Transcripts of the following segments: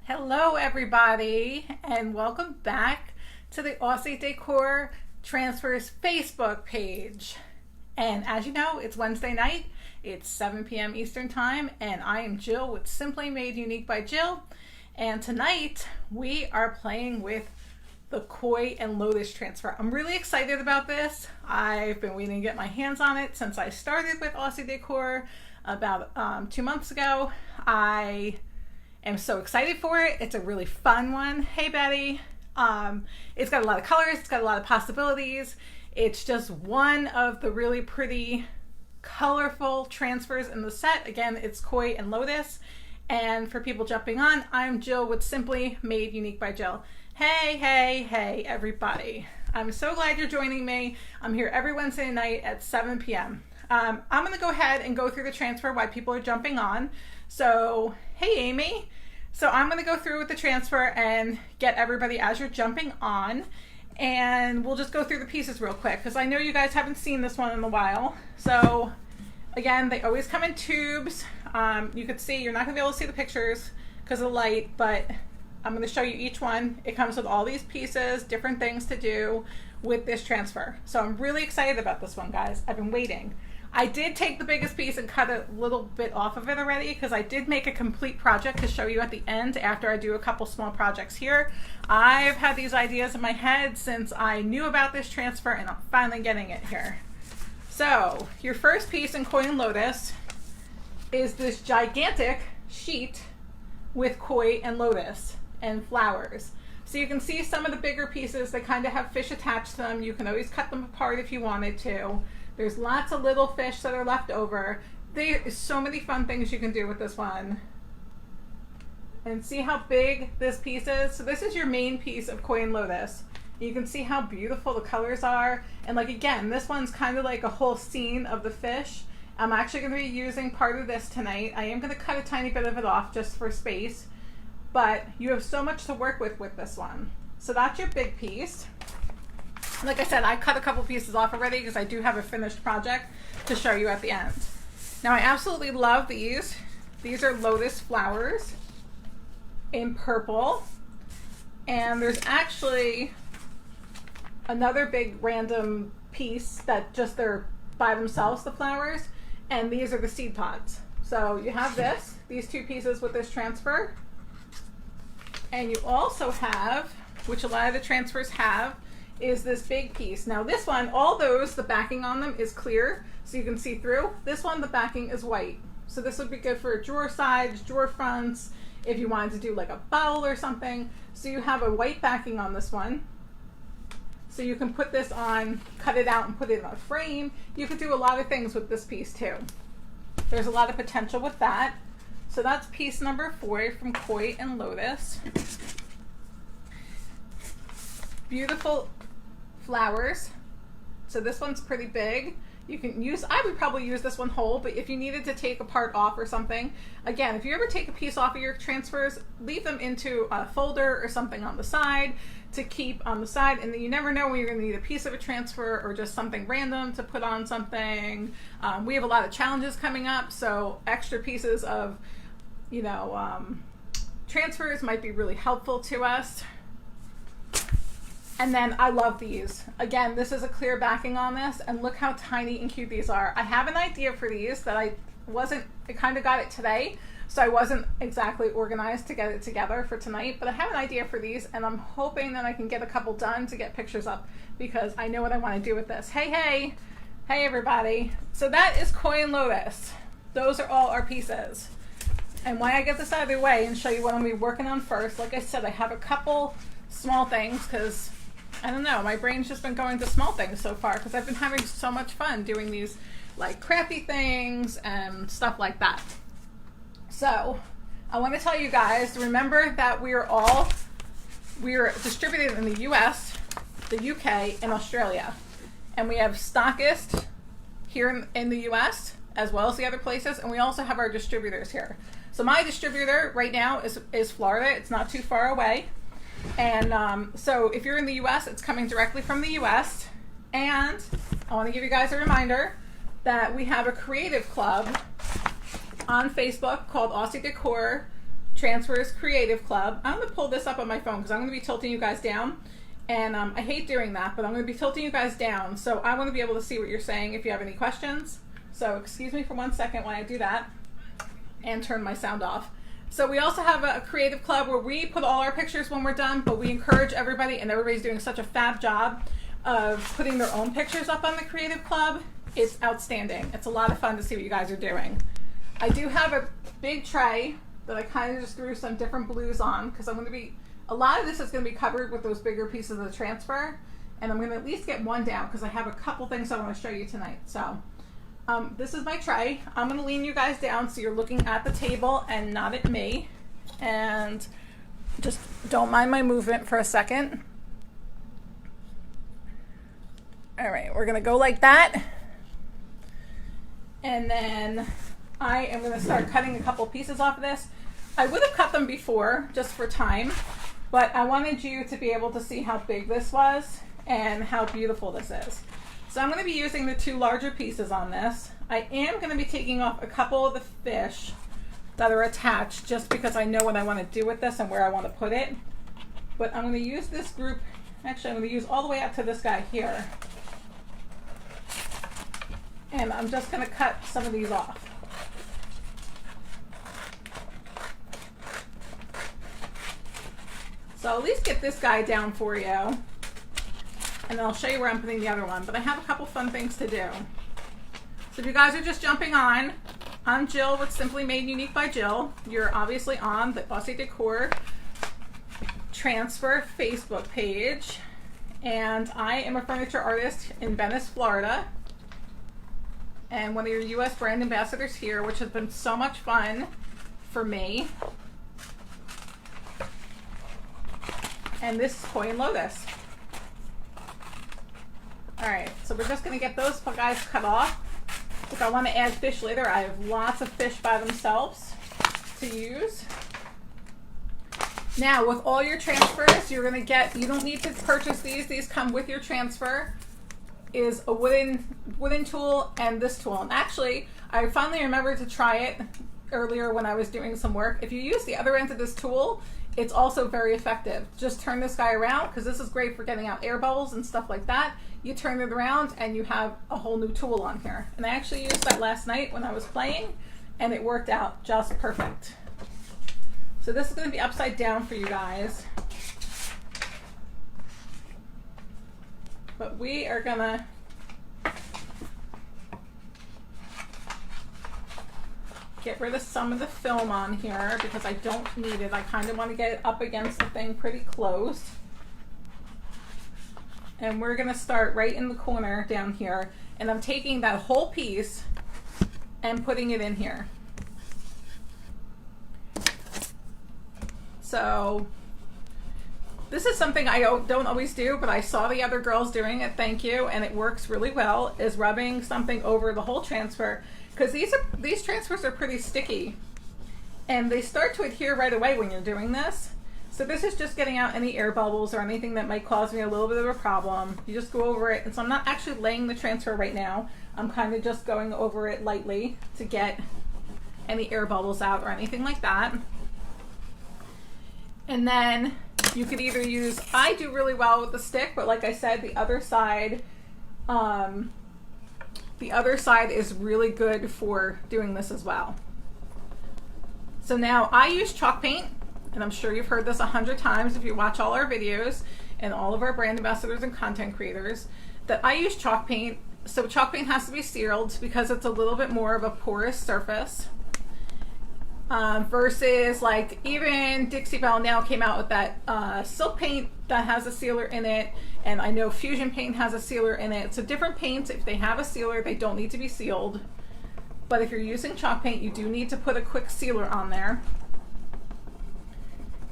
Hello everybody and welcome back to the Aussie Decor Transfers Facebook page. And as you know, it's Wednesday night, it's 7 p.m. Eastern Time, and I am Jill with Simply Made Unique by Jill. And tonight we are playing with the Koi and Lotus transfer. I'm really excited about this. I've been waiting to get my hands on it since I started with Aussie Decor about 2 months ago. I am so excited for it. It's a really fun one. Hey Betty. It's got a lot of colors, it's got a lot of possibilities. It's just one of the really pretty colorful transfers in the set. Again, it's Koi and Lotus. And for people jumping on, I'm Jill with Simply Made Unique by Jill. Hey everybody. I'm so glad you're joining me. I'm here every Wednesday night at 7 p.m. I'm going to go ahead and go through the transfer while people are jumping on. So, hey Amy. So I'm going to go through with the transfer and get everybody as you're jumping on. And we'll just go through the pieces real quick because I know you guys haven't seen this one in a while. So again, they always come in tubes. You could see, you're not going to be able to see the pictures because of the light, but I'm going to show you each one. It comes with all these pieces, different things to do with this transfer. So I'm really excited about this one, guys. I've been waiting. I did take the biggest piece and cut a little bit off of it already because I did make a complete project to show you at the end after I do a couple small projects here. I've had these ideas in my head since I knew about this transfer and I'm finally getting it here. So your first piece in Koi and Lotus is this gigantic sheet with Koi and Lotus and flowers. So you can see some of the bigger pieces, they kind of have fish attached to them. You can always cut them apart if you wanted to. There's lots of little fish that are left over. There's so many fun things you can do with this one. And see how big this piece is? So this is your main piece of Koi and Lotus. You can see how beautiful the colors are. And like again, this one's kind of like a whole scene of the fish. I'm actually going to be using part of this tonight. I am going to cut a tiny bit of it off just for space. But you have so much to work with this one. So that's your big piece. Like I said, I cut a couple pieces off already because I do have a finished project to show you at the end. Now I absolutely love these. These are lotus flowers in purple. And there's actually another big random piece that just they're by themselves, the flowers. And these are the seed pods. So you have these two pieces with this transfer. And you also have, which a lot of the transfers have, is this big piece. Now this one, all those, the backing on them is clear, so you can see through. This one, the backing is white. So this would be good for drawer sides, drawer fronts, if you wanted to do like a bowl or something. So you have a white backing on this one. So you can put this on, cut it out and put it in a frame. You could do a lot of things with this piece too. There's a lot of potential with that. So that's piece number 4 from Koi and Lotus. Beautiful flowers. So this one's pretty big. You can use, I would probably use this one whole, but if you needed to take a part off or something, again, if you ever take a piece off of your transfers, leave them into a folder or something on the side to keep on the side, and then you never know when you're going to need a piece of a transfer or just something random to put on something. We have a lot of challenges coming up, so extra pieces of, you know, transfers might be really helpful to us. And then I love these. Again, this is a clear backing on this, and look how tiny and cute these are. I have an idea for these that I kind of got it today, so I wasn't exactly organized to get it together for tonight, but I have an idea for these, and I'm hoping that I can get a couple done to get pictures up, because I know what I want to do with this. Hey everybody. So that is Koi and Lotus. Those are all our pieces. And why I get this out of the way and show you what I'm going to be working on first, like I said, I have a couple small things because I don't know, my brain's just been going to small things so far because I've been having so much fun doing these like crafty things and stuff like that. So I want to tell you guys, remember that we are distributed in the US, the UK, and Australia. And we have stockists here in the US as well as the other places, and we also have our distributors here. So my distributor right now is Florida. It's not too far away. And so if you're in the US, it's coming directly from the US. And I want to give you guys a reminder that we have a creative club on Facebook called Aussie Decor Transfers Creative Club. I'm going to pull this up on my phone because I'm going to be tilting you guys down. And I hate doing that, but I'm going to be tilting you guys down. So I want to be able to see what you're saying if you have any questions. So excuse me for 1 second while I do that and turn my sound off. So we also have a creative club where we put all our pictures when we're done, but we encourage everybody, and everybody's doing such a fab job of putting their own pictures up on the creative club. It's outstanding. It's a lot of fun to see what you guys are doing. I do have a big tray that I kind of just threw some different blues on because I'm going to be, a lot of this is going to be covered with those bigger pieces of the transfer, and I'm going to at least get one down because I have a couple things I want to show you tonight. So this is my tray. I'm going to lean you guys down so you're looking at the table and not at me. And just don't mind my movement for a second. All right, we're going to go like that. And then I am going to start cutting a couple pieces off of this. I would have cut them before just for time, but I wanted you to be able to see how big this was and how beautiful this is. So I'm going to be using the 2 larger pieces on this. I am going to be taking off a couple of the fish that are attached just because I know what I want to do with this and where I want to put it. But I'm going to use this group, actually I'm going to use all the way up to this guy here. And I'm just going to cut some of these off. So I'll at least get this guy down for you. And then I'll show you where I'm putting the other one. But I have a couple fun things to do. So if you guys are just jumping on, I'm Jill with Simply Made Unique by Jill. You're obviously on the Aussie Decor Transfer Facebook page. And I am a furniture artist in Venice, Florida. And one of your US brand ambassadors here, which has been so much fun for me. And this is Koi and Lotus. Alright, so we're just going to get those guys cut off. If I want to add fish later, I have lots of fish by themselves to use. Now, with all your transfers, you're going to get, you don't need to purchase these come with your transfer, is a wooden tool and this tool. And actually, I finally remembered to try it earlier when I was doing some work. If you use the other end of this tool, it's also very effective. Just turn this guy around because this is great for getting out air bubbles and stuff like that. You turn it around and you have a whole new tool on here. And I actually used that last night when I was playing and it worked out just perfect. So this is going to be upside down for you guys. But we are going to get rid of some of the film on here because I don't need it. I kind of want to get it up against the thing pretty close. And we're going to start right in the corner down here. And I'm taking that whole piece and putting it in here. So this is something I don't always do, but I saw the other girls doing it, thank you, and it works really well, is rubbing something over the whole transfer. Because these transfers are pretty sticky. And they start to adhere right away when you're doing this. So this is just getting out any air bubbles or anything that might cause me a little bit of a problem. You just go over it. And so I'm not actually laying the transfer right now. I'm kind of just going over it lightly to get any air bubbles out or anything like that. And then you could either use, I do really well with the stick, but like I said, the other side is really good for doing this as well. So now I use chalk paint. And I'm sure you've heard this 100 times if you watch all our videos and all of our brand ambassadors and content creators, that I use chalk paint. So chalk paint has to be sealed because it's a little bit more of a porous surface. Versus like even Dixie Belle now came out with that silk paint that has a sealer in it. And I know Fusion paint has a sealer in it. So different paints, if they have a sealer, they don't need to be sealed. But if you're using chalk paint, you do need to put a quick sealer on there.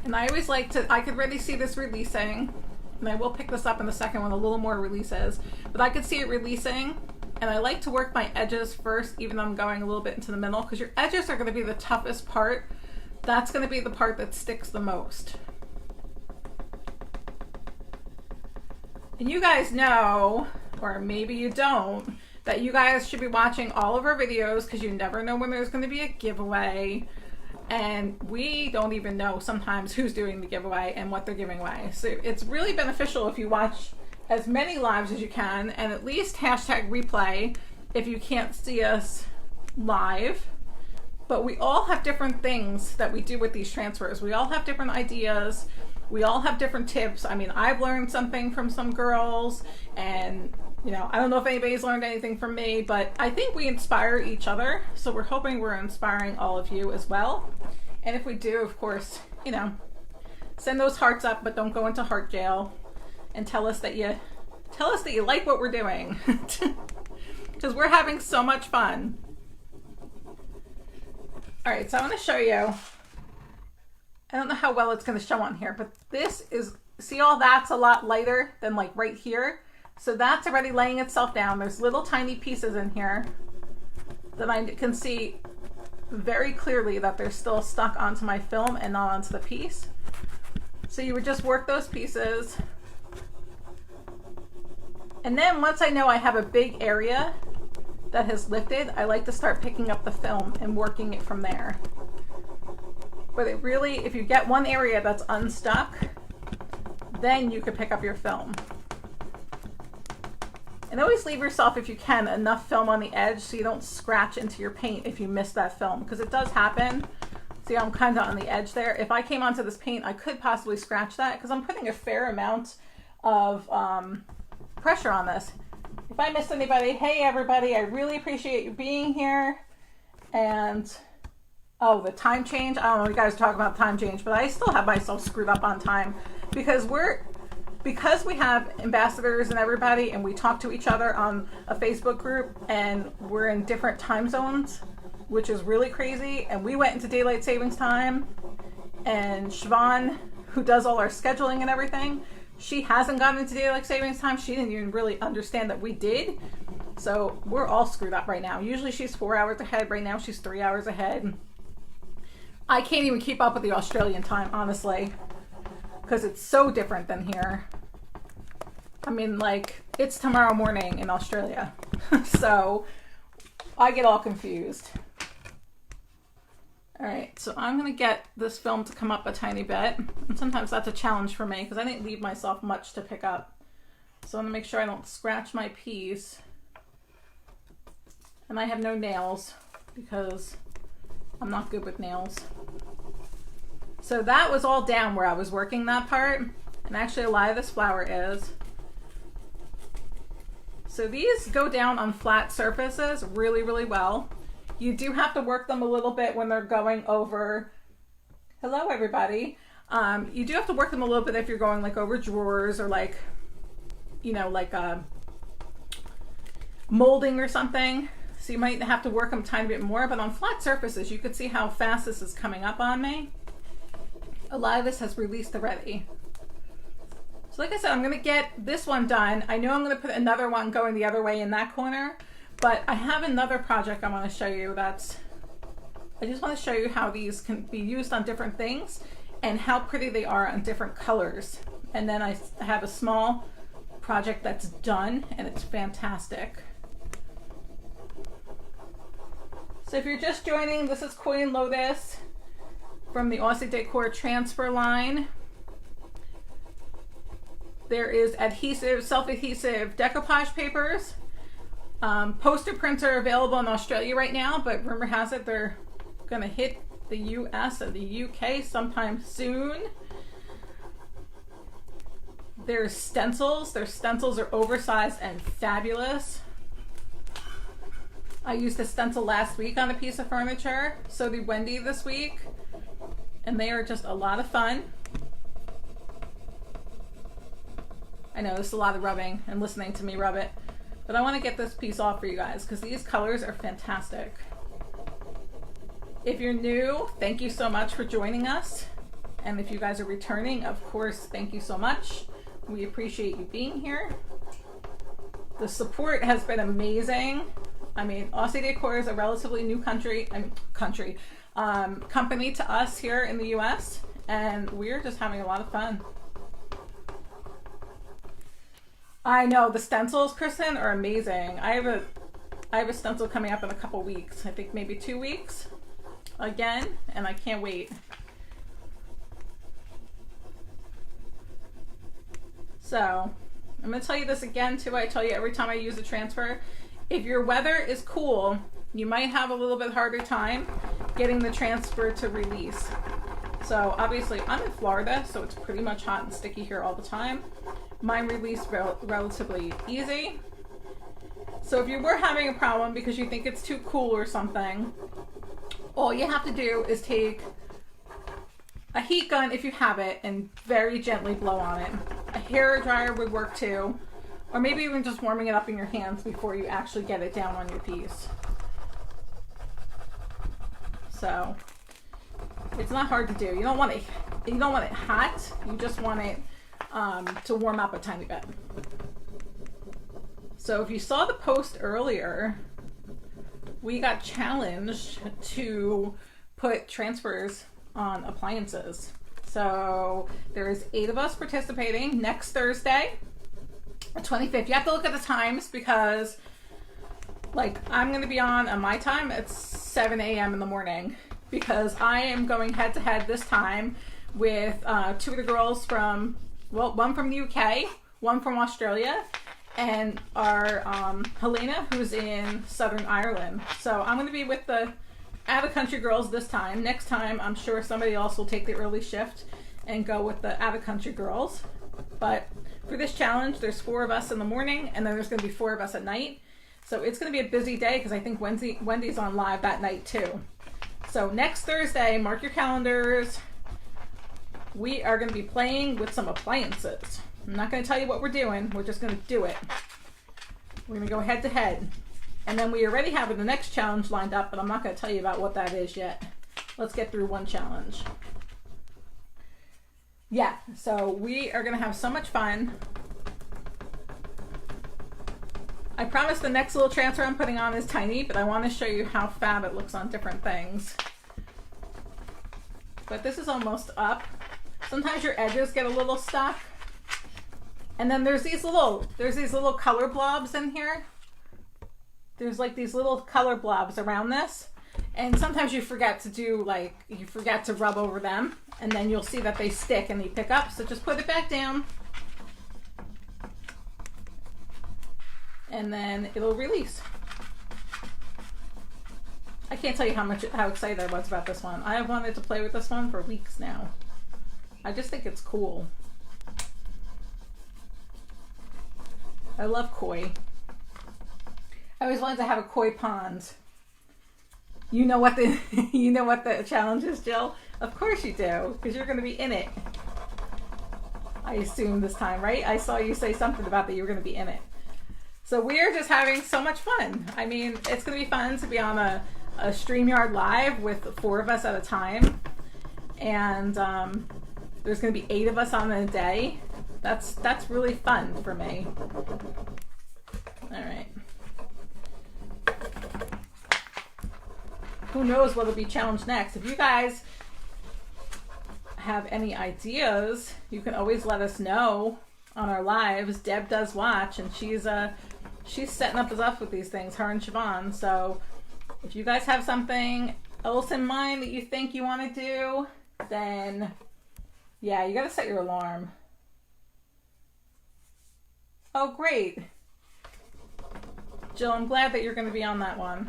And I always like to, I could really see this releasing, and I will pick this up in the second one, a little more releases, but I could see it releasing, and I like to work my edges first, even though I'm going a little bit into the middle, because your edges are going to be the toughest part. That's going to be the part that sticks the most. And you guys know, or maybe you don't, that you guys should be watching all of our videos because you never know when there's going to be a giveaway. and we don't even know sometimes who's doing the giveaway and what they're giving away. So it's really beneficial if you watch as many lives as you can, and at least hashtag replay if you can't see us live. But we all have different things that we do with these transfers. We all have different ideas. We all have different tips. I mean, I've learned something from some girls, and you know, I don't know if anybody's learned anything from me, but I think we inspire each other. So we're hoping we're inspiring all of you as well. And if we do, of course, you know, send those hearts up, but don't go into heart jail, and tell us that you like what we're doing, because we're having so much fun. All right, so I want to show you. I don't know how well it's going to show on here, but this is, see, all that's a lot lighter than like right here. So that's already laying itself down. There's little tiny pieces in here that I can see very clearly that they're still stuck onto my film and not onto the piece. So you would just work those pieces. And then once I know I have a big area that has lifted, I like to start picking up the film and working it from there. But it really, if you get one area that's unstuck, then you could pick up your film. And always leave yourself, if you can, enough film on the edge so you don't scratch into your paint if you miss that film, because it does happen. See, I'm kind of on the edge there. If I came onto this paint, I could possibly scratch that because I'm putting a fair amount of pressure on this. If I missed anybody, hey everybody, I really appreciate you being here. And oh, the time change. I don't know if you guys talk about time change, but I still have myself screwed up on time because we have ambassadors and everybody, and we talk to each other on a Facebook group, and we're in different time zones, which is really crazy. And we went into daylight savings time, and Siobhan, who does all our scheduling and everything, she hasn't gotten into daylight savings time. She didn't even really understand that we did. So we're all screwed up right now. Usually she's 4 hours ahead. Right now she's 3 hours ahead. I can't even keep up with the Australian time, honestly, because it's so different than here. I mean, like, it's tomorrow morning in Australia. So I get all confused. All right, so I'm going to get this film to come up a tiny bit. And sometimes that's a challenge for me because I didn't leave myself much to pick up. So I want to make sure I don't scratch my piece. And I have no nails because I'm not good with nails. So that was all down where I was working that part. And actually a lot of this flower is. So these go down on flat surfaces really, really well. You do have to work them a little bit when they're going over, hello everybody. You do have to work them a little bit if you're going like over drawers or like, you know, like molding or something. So you might have to work them a tiny bit more, but on flat surfaces, you could see how fast this is coming up on me. A lot of this has released already. So like I said, I'm gonna get this one done. I know I'm gonna put another one going the other way in that corner, but I have another project I wanna show you I just wanna show you how these can be used on different things and how pretty they are on different colors. And then I have a small project that's done and it's fantastic. So if you're just joining, this is Queen Lotus from the Aussie Decor transfer line. There is adhesive, self-adhesive decoupage papers. Poster prints are available in Australia right now, but rumor has it they're gonna hit the US and the UK sometime soon. There's stencils. Their stencils are oversized and fabulous. I used a stencil last week on a piece of furniture, so did Wendy this week, and they are just a lot of fun. I know this is a lot of rubbing and listening to me rub it, but I want to get this piece off for you guys because these colors are fantastic. If you're new, thank you so much for joining us. And if you guys are returning, of course, thank you so much. We appreciate you being here. The support has been amazing. I mean, Aussie Decor is a relatively new company to us here in the US, and we're just having a lot of fun. I know the stencils, Kristen, are amazing. I have a stencil coming up in a couple weeks. I think maybe 2 weeks. again, and I can't wait. So I'm going to tell you this again too. I tell you every time I use a transfer. If your weather is cool, you might have a little bit harder time getting the transfer to release. So obviously I'm in Florida, so it's pretty much hot and sticky here all the time. Mine released relatively easy. So if you were having a problem because you think it's too cool or something, all you have to do is take a heat gun, if you have it, and very gently blow on it. A hair dryer would work too, or maybe even just warming it up in your hands before you actually get it down on your piece. So it's not hard to do. You don't want it hot. You just want it to warm up a tiny bit. So if you saw the post earlier, we got challenged to put transfers on appliances. So there's 8 of us participating next Thursday, the 25th. You have to look at the times because, like, I'm going to be on my time at 7 a.m. in the morning because I am going head to head this time with 2 of the girls from, well, one from the UK, one from Australia, and our Helena, who's in Southern Ireland. So I'm going to be with the out-of-country girls this time. Next time, I'm sure somebody else will take the early shift and go with the out-of-country girls. But for this challenge, there's 4 of us in the morning, and then there's going to be 4 of us at night. So it's going to be a busy day because I think Wendy's on live that night too. So next Thursday, mark your calendars. We are going to be playing with some appliances. I'm not going to tell you what we're doing. We're just going to do it. We're going to go head to head. And then we already have the next challenge lined up, but I'm not going to tell you about what that is yet. Let's get through one challenge. Yeah, so we are going to have so much fun. I promise the next little transfer I'm putting on is tiny, but I want to show you how fab it looks on different things. But this is almost up. Sometimes your edges get a little stuck. And then there's these little color blobs in here. There's like these little color blobs around this. And sometimes you forget to rub over them. And then you'll see that they stick and they pick up. So just put it back down. And then it'll release. I can't tell you how excited I was about this one. I have wanted to play with this one for weeks now. I just think it's cool. I love koi. I always wanted to have a koi pond. You know what the challenge is, Jill? Of course you do, because you're going to be in it. I assume this time, right? I saw you say something about that you were going to be in it. So we are just having so much fun. I mean, it's going to be fun to be on a StreamYard Live with 4 of us at a time. And there's going to be 8 of us on a day. That's really fun for me. All right. Who knows what'll be challenged next? If you guys have any ideas, you can always let us know on our lives. Deb does watch, and she's setting up us with these things, her and Siobhan. So if you guys have something else in mind that you think you want to do, then yeah, you got to set your alarm. Oh, great. Jill, I'm glad that you're going to be on that one.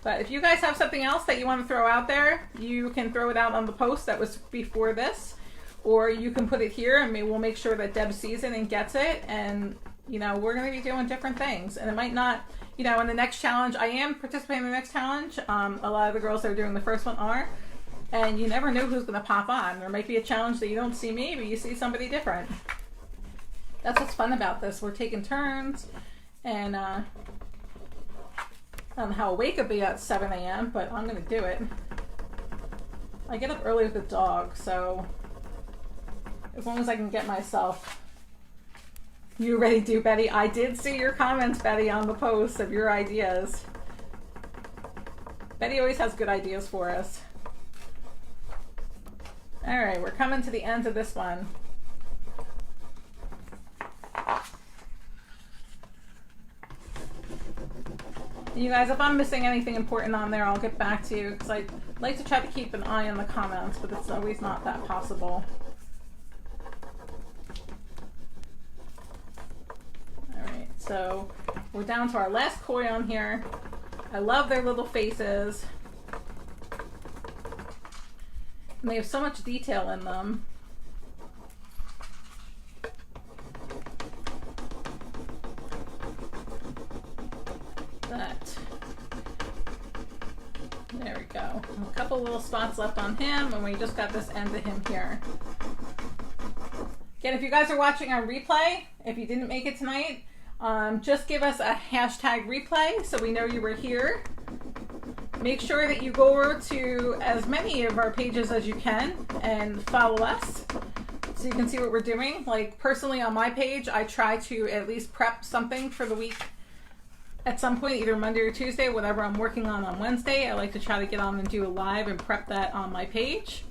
But if you guys have something else that you want to throw out there, you can throw it out on the post that was before this, or you can put it here and we'll make sure that Deb sees it and gets it. And, you know, we're going to be doing different things. And it might not, you know, in the next challenge, I am participating in the next challenge. A lot of the girls that are doing the first one are. And you never know who's going to pop on. There might be a challenge that you don't see me, but you see somebody different. That's what's fun about this. We're taking turns, and I don't know how awake I'll be at 7 a.m., but I'm going to do it. I get up early with the dog, so as long as I can get myself. You ready to do, Betty? I did see your comments, Betty, on the post of your ideas. Betty always has good ideas for us. All right, we're coming to the end of this one. You guys, if I'm missing anything important on there, I'll get back to you, because I like to try to keep an eye on the comments, but it's always not that possible. Alright, so we're down to our last koi on here. I love their little faces. And they have so much detail in them. There we go. A couple little spots left on him, and we just got this end of him here. Again, if you guys are watching on replay, if you didn't make it tonight, just give us a hashtag replay so we know you were here. Make sure that you go over to as many of our pages as you can and follow us so you can see what we're doing. Like personally on my page, I try to at least prep something for the week at some point, either Monday or Tuesday, whatever I'm working on Wednesday. I like to try to get on and do a live and prep that on my page.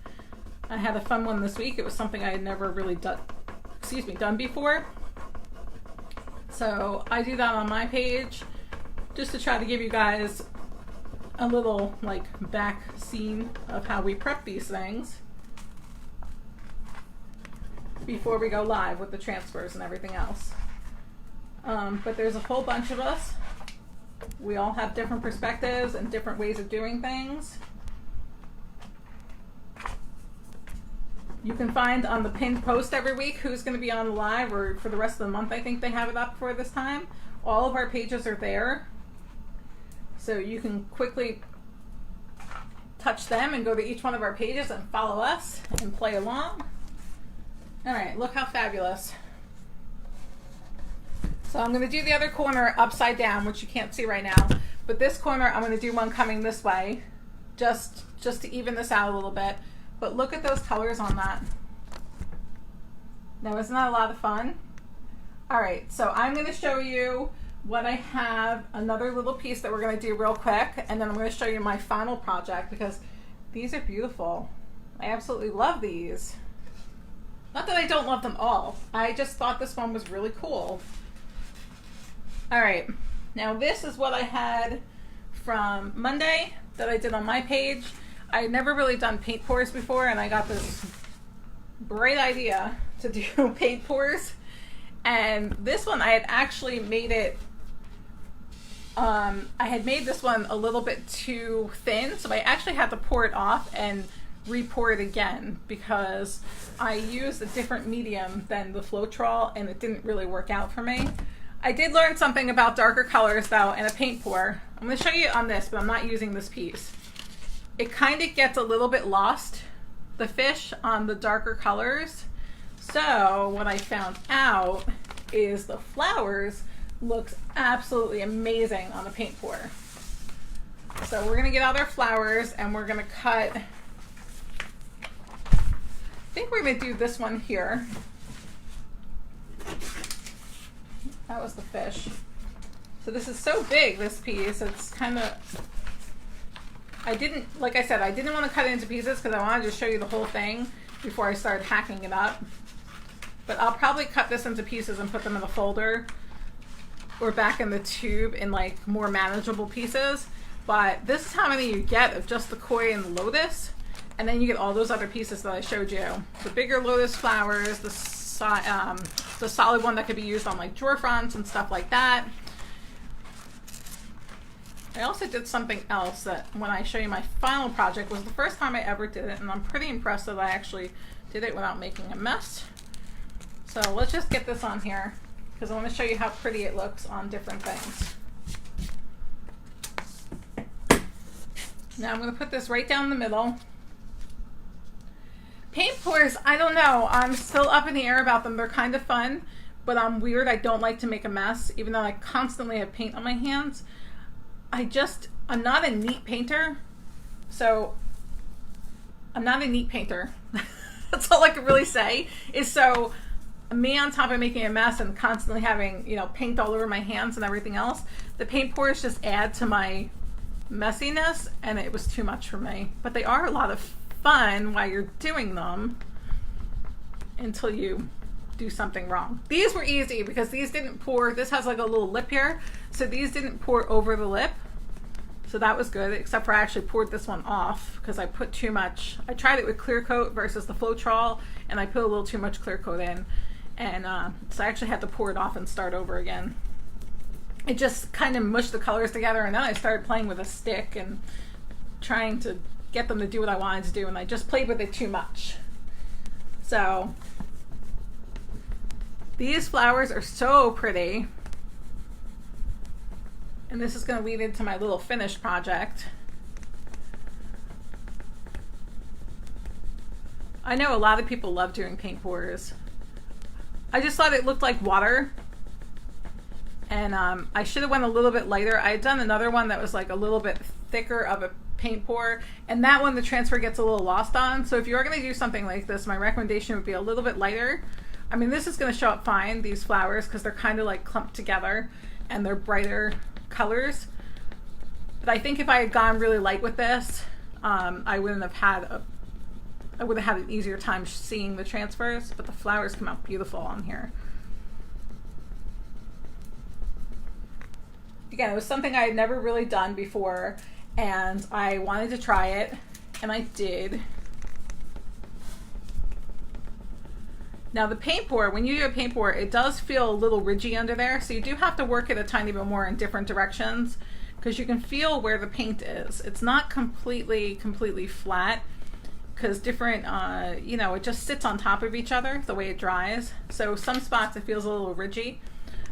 I had a fun one this week. It was something I had never really done before. So I do that on my page just to try to give you guys a little like back scene of how we prep these things before we go live with the transfers and everything else. But there's a whole bunch of us. We all have different perspectives and different ways of doing things. You can find on the pinned post every week who's going to be on the live, or for the rest of the month I think they have it up for this time. All of our pages are there. So you can quickly touch them and go to each one of our pages and follow us and play along. Alright, look how fabulous. So I'm going to do the other corner upside down, which you can't see right now. But this corner, I'm going to do one coming this way, just to even this out a little bit. But look at those colors on that. Now, isn't that a lot of fun? All right, so I'm going to show you what I have, another little piece that we're going to do real quick. And then I'm going to show you my final project, because these are beautiful. I absolutely love these. Not that I don't love them all. I just thought this one was really cool. All right, now this is what I had from Monday that I did on my page. I had never really done paint pours before, and I got this bright idea to do paint pours. And this one, I had actually made it, I had made this one a little bit too thin, so I actually had to pour it off and re-pour it again because I used a different medium than the Floetrol, and it didn't really work out for me. I did learn something about darker colors though in a paint pour. I'm going to show you on this, but I'm not using this piece. It kind of gets a little bit lost, the fish, on the darker colors. So what I found out is the flowers looks absolutely amazing on a paint pour. So we're going to get out our flowers and we're going to cut, I think we're going to do this one here. That was the fish. So this is so big, this piece. It's kind of, like I said, I didn't want to cut it into pieces because I wanted to show you the whole thing before I started hacking it up. But I'll probably cut this into pieces and put them in a folder or back in the tube in like more manageable pieces. But this is how many you get of just the koi and the lotus. And then you get all those other pieces that I showed you. The bigger lotus flowers, the solid one that could be used on like drawer fronts and stuff like that. I also did something else that when I show you my final project was the first time I ever did it, and I'm pretty impressed that I actually did it without making a mess. So let's just get this on here because I want to show you how pretty it looks on different things. Now I'm going to put this right down the middle. Paint pours, I don't know. I'm still up in the air about them. They're kind of fun, but I'm weird. I don't like to make a mess, even though I constantly have paint on my hands. I'm not a neat painter. So I'm not a neat painter. That's all I can really say. Is so me on top of making a mess and constantly having, you know, paint all over my hands and everything else, the paint pours just add to my messiness, and it was too much for me. But they are a lot of fun while you're doing them until you do something wrong. These were easy because these didn't pour. This has like a little lip here, so these didn't pour over the lip. So that was good, except for I actually poured this one off because I put too much. I tried it with clear coat versus the Floetrol, and I put a little too much clear coat in. And so I actually had to pour it off and start over again. It just kind of mushed the colors together, and then I started playing with a stick and trying to get them to do what I wanted to do, and I just played with it too much. So these flowers are so pretty. And this is going to lead into my little finished project. I know a lot of people love doing paint pours. I just thought it looked like water. And I should have went a little bit lighter. I had done another one that was like a little bit thicker of a paint pour. And that one the transfer gets a little lost on. So if you're going to do something like this, my recommendation would be a little bit lighter. I mean, this is going to show up fine, these flowers, because they're kind of like clumped together and they're brighter colors. But I think if I had gone really light with this, I would have had an easier time seeing the transfers, but the flowers come out beautiful on here. Again, it was something I had never really done before, and I wanted to try it, and I did. Now the paint pour, when you do a paint pour, it does feel a little ridgy under there, so you do have to work it a tiny bit more in different directions because you can feel where the paint is. It's not completely flat because different, you know, it just sits on top of each other the way it dries. So some spots it feels a little ridgy.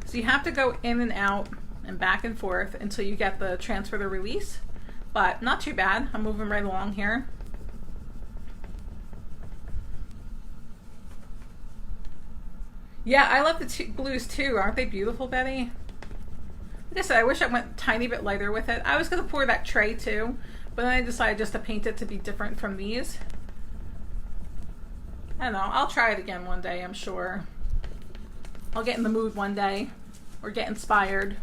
So you have to go in and out and back and forth until you get the transfer to release, but not too bad. I'm moving right along here. Yeah, I love the blues too. Aren't they beautiful, Betty? Like I said, I wish I went a tiny bit lighter with it. I was going to pour that tray too, but then I decided just to paint it to be different from these. I don't know. I'll try it again one day, I'm sure. I'll get in the mood one day or get inspired.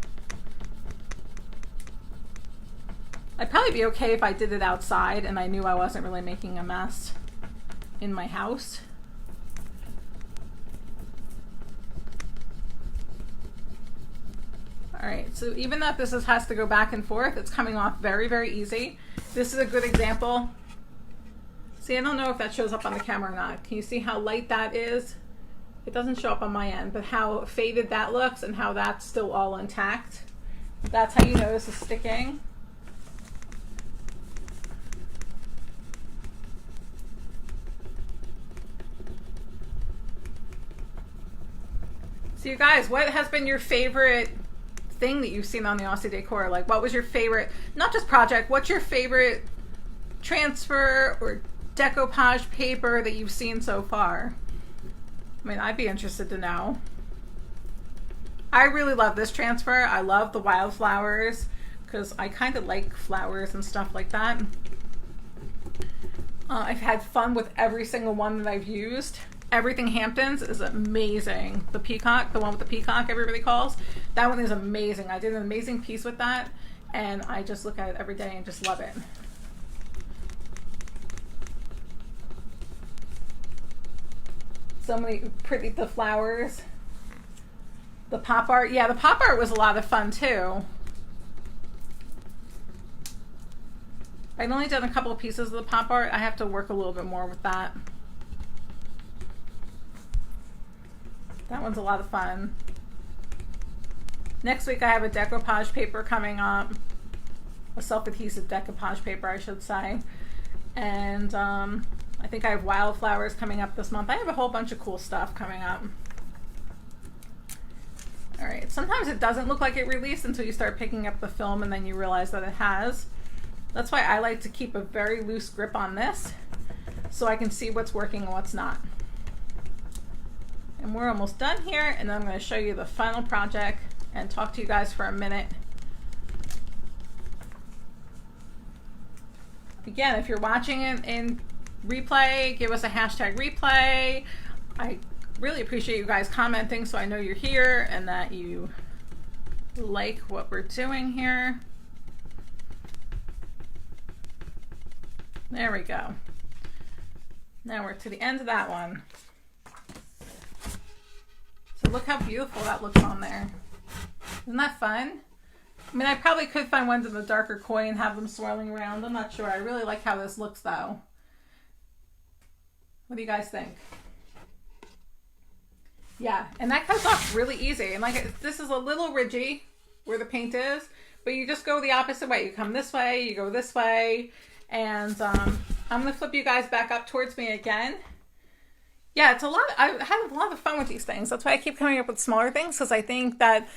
I'd probably be okay if I did it outside and I knew I wasn't really making a mess in my house. All right, so even though this has to go back and forth, it's coming off very, very easy. This is a good example. See, I don't know if that shows up on the camera or not. Can you see how light that is? It doesn't show up on my end, but how faded that looks and how that's still all intact. That's how you notice it's sticking. So you guys, what has been your favorite thing that you've seen on the Aussie Decor? Like, what was your favorite, not just project, what's your favorite transfer or decoupage paper that you've seen so far? I mean, I'd be interested to know. I really love this transfer. I love the wildflowers because I kind of like flowers and stuff like that. I've had fun with every single one that I've used. Everything Hamptons is amazing. The peacock, the one with the peacock everybody calls, that one is amazing. I did an amazing piece with that, and I just look at it every day and just love it. So many pretty, the flowers. The pop art, yeah, the pop art was a lot of fun too. I'd only done a couple of pieces of the pop art. I have to work a little bit more with that. That one's a lot of fun. Next week I have a decoupage paper coming up. A self-adhesive decoupage paper, I should say. And I think I have wildflowers coming up this month. I have a whole bunch of cool stuff coming up. All right, sometimes it doesn't look like it released until you start picking up the film and then you realize that it has. That's why I like to keep a very loose grip on this so I can see what's working and what's not. And we're almost done here, and then I'm going to show you the final project and talk to you guys for a minute. Again, if you're watching it in replay, give us a hashtag replay. I really appreciate you guys commenting so I know you're here and that you like what we're doing here. There we go. Now we're to the end of that one. So look how beautiful that looks on there. Isn't that fun? I mean, I probably could find ones in the darker koi and have them swirling around. I'm not sure. I really like how this looks though. What do you guys think? Yeah, and that comes off really easy. And like, this is a little ridgy where the paint is, but you just go the opposite way. You come this way, you go this way, and I'm gonna flip you guys back up towards me again. Yeah, it's a lot. I had a lot of fun with these things. That's why I keep coming up with smaller things, because I think that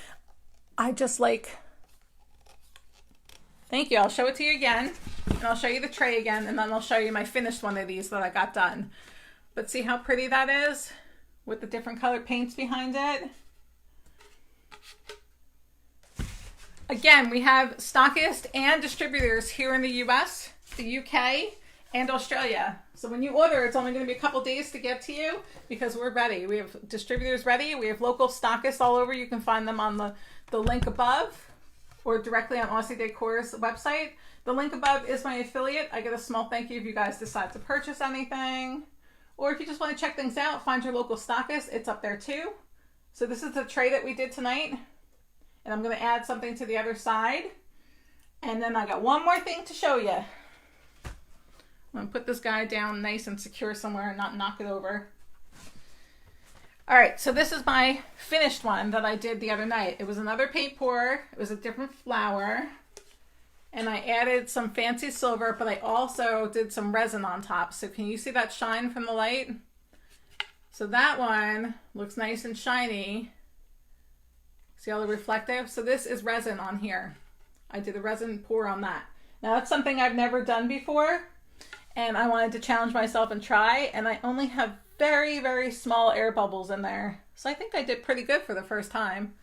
I just like. Thank you. I'll show it to you again, and I'll show you the tray again, and then I'll show you my finished one of these that I got done. But see how pretty that is with the different colored paints behind it. Again, we have stockists and distributors here in the US, the UK, and Australia. So when you order, it's only going to be a couple days to get to you because we're ready. We have distributors ready. We have local stockists all over. You can find them on the link above or directly on Aussie Decor's website. The link above is my affiliate. I get a small thank you if you guys decide to purchase anything. Or if you just want to check things out, find your local stockist. It's up there too. So this is the tray that we did tonight. And I'm going to add something to the other side. And then I got one more thing to show you. I'm going to put this guy down nice and secure somewhere and not knock it over. All right, so this is my finished one that I did the other night. It was another paint pour. It was a different flower. And I added some fancy silver, but I also did some resin on top. So can you see that shine from the light? So that one looks nice and shiny. See all the reflective? So this is resin on here. I did a resin pour on that. Now that's something I've never done before, and I wanted to challenge myself and try, and I only have very, very small air bubbles in there. So I think I did pretty good for the first time,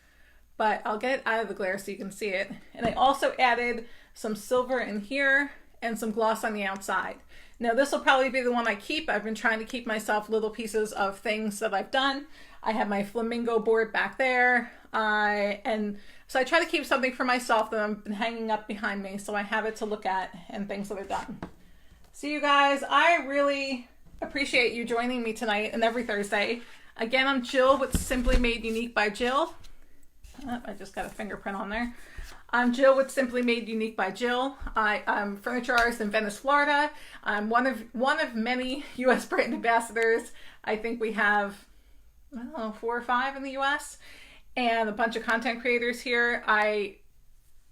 but I'll get it out of the glare so you can see it. And I also added some silver in here and some gloss on the outside. Now this will probably be the one I keep. I've been trying to keep myself little pieces of things that I've done. I have my flamingo board back there. And so I try to keep something for myself that I've been hanging up behind me so I have it to look at and things that are done. So you guys, I really appreciate you joining me tonight and every Thursday. Again, I'm Jill with Simply Made Unique by Jill. Oh, I just got a fingerprint on there. I'm Jill with Simply Made Unique by Jill. I'm furniture artist in Venice, Florida. I'm one of many U.S. brand ambassadors. I think we have, I don't know, 4 or 5 in the U.S. and a bunch of content creators here. I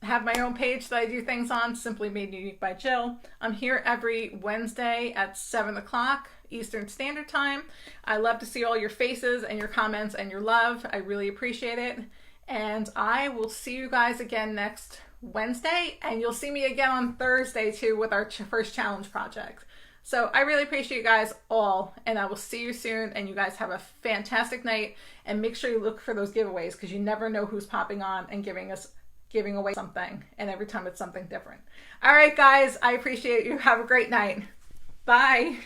have my own page that I do things on, Simply Made Unique by Jill. I'm here every Wednesday at 7 o'clock Eastern Standard Time. I love to see all your faces and your comments and your love. I really appreciate it. And I will see you guys again next Wednesday, and you'll see me again on Thursday too with our first challenge project. So I really appreciate you guys all, and I will see you soon, and you guys have a fantastic night, and make sure you look for those giveaways because you never know who's popping on and giving away something, and every time it's something different. All right, guys, I appreciate you. Have a great night. Bye.